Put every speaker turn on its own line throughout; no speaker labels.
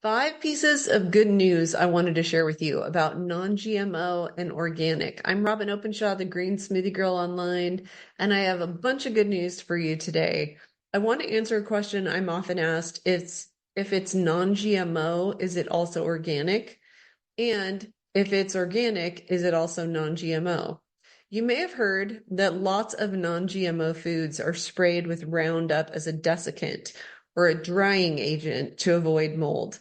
5 pieces of good news I wanted to share with you about non-GMO and organic. I'm Robin Openshaw, the Green Smoothie Girl online, and I have a bunch of good news for you today. I want to answer a question I'm often asked. If it's non-GMO, is it also organic? And if it's organic, is it also non-GMO? You may have heard that lots of non-GMO foods are sprayed with Roundup as a desiccant or a drying agent to avoid mold.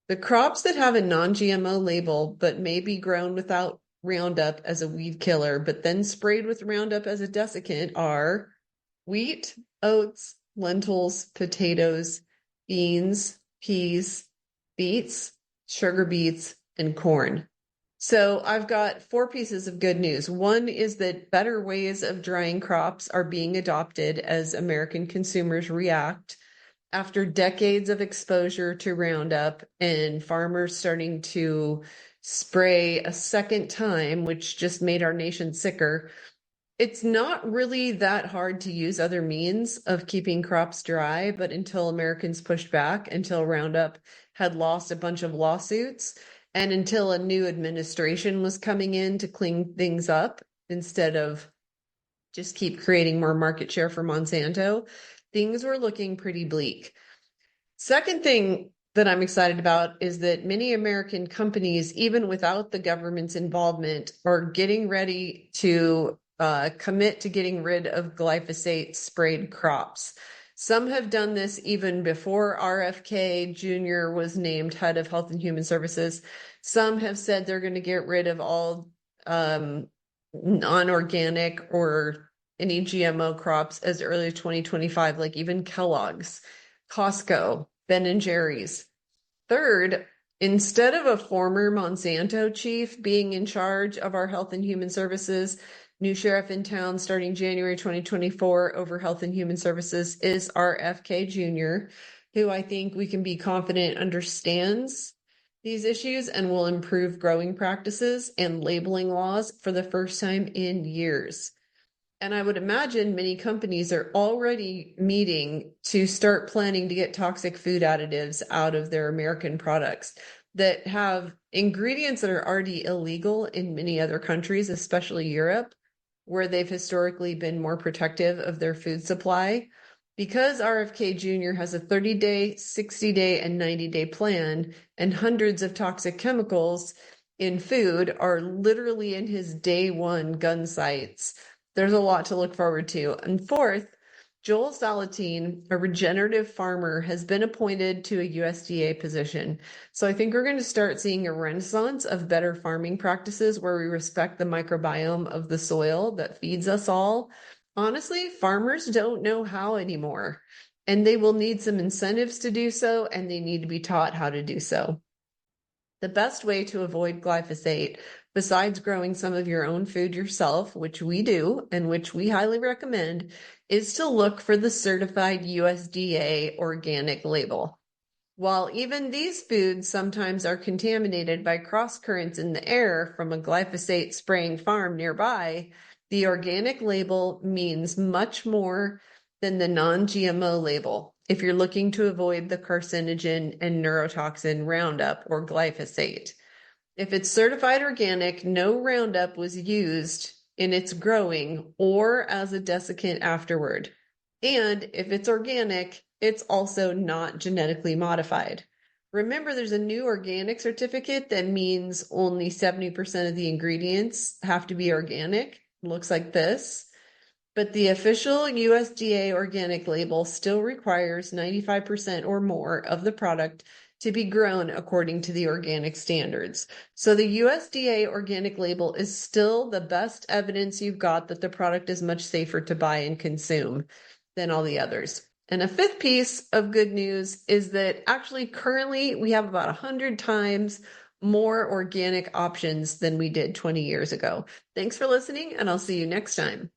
The crops that have a non-GMO label but may be grown without Roundup as a weed killer, but then sprayed with Roundup as a desiccant are wheat, oats, lentils, potatoes, beans, peas, beets, sugar beets, and corn. So I've got 4 pieces of good news. One is that better ways of drying crops are being adopted as American consumers react after decades of exposure to Roundup and farmers starting to spray a second time, which just made our nation sicker. It's not really that hard to use other means of keeping crops dry, but until Americans pushed back, until Roundup had lost a bunch of lawsuits, and until a new administration was coming in to clean things up instead of just keep creating more market share for Monsanto, things were looking pretty bleak. Second thing that I'm excited about is that many American companies, even without the government's involvement, are getting ready to commit to getting rid of glyphosate sprayed crops. Some have done this even before RFK Jr. was named head of Health and Human Services. Some have said they're going to get rid of all non-organic or any GMO crops as early as 2025, like even Kellogg's, Costco, Ben and Jerry's. Third, instead of a former Monsanto chief being in charge of our Health and Human Services, new sheriff in town starting January 2024 over Health and Human Services is RFK Jr., who I think we can be confident understands these issues and will improve growing practices and labeling laws for the first time in years. And I would imagine many companies are already meeting to start planning to get toxic food additives out of their American products that have ingredients that are already illegal in many other countries, especially Europe, where they've historically been more protective of their food supply. Because RFK Jr. has a 30-day, 60-day, and 90-day plan, and hundreds of toxic chemicals in food are literally in his day one gun sights. There's a lot to look forward to. And fourth, Joel Salatin, a regenerative farmer, has been appointed to a USDA position. So I think we're going to start seeing a renaissance of better farming practices where we respect the microbiome of the soil that feeds us all. Honestly, farmers don't know how anymore, and they will need some incentives to do so, and they need to be taught how to do so. The best way to avoid glyphosate, besides growing some of your own food yourself, which we do and which we highly recommend, is to look for the certified USDA organic label. While even these foods sometimes are contaminated by cross currents in the air from a glyphosate spraying farm nearby, the organic label means much more than the non-GMO label if you're looking to avoid the carcinogen and neurotoxin Roundup or glyphosate. If it's certified organic, no Roundup was used in its growing or as a desiccant afterward. And if it's organic, it's also not genetically modified. Remember, there's a new organic certificate that means only 70% of the ingredients have to be organic. It looks like this. But the official USDA organic label still requires 95% or more of the product to be grown according to the organic standards. So the USDA organic label is still the best evidence you've got that the product is much safer to buy and consume than all the others. And a fifth piece of good news is that actually currently we have about 100 times more organic options than we did 20 years ago. Thanks for listening, and I'll see you next time.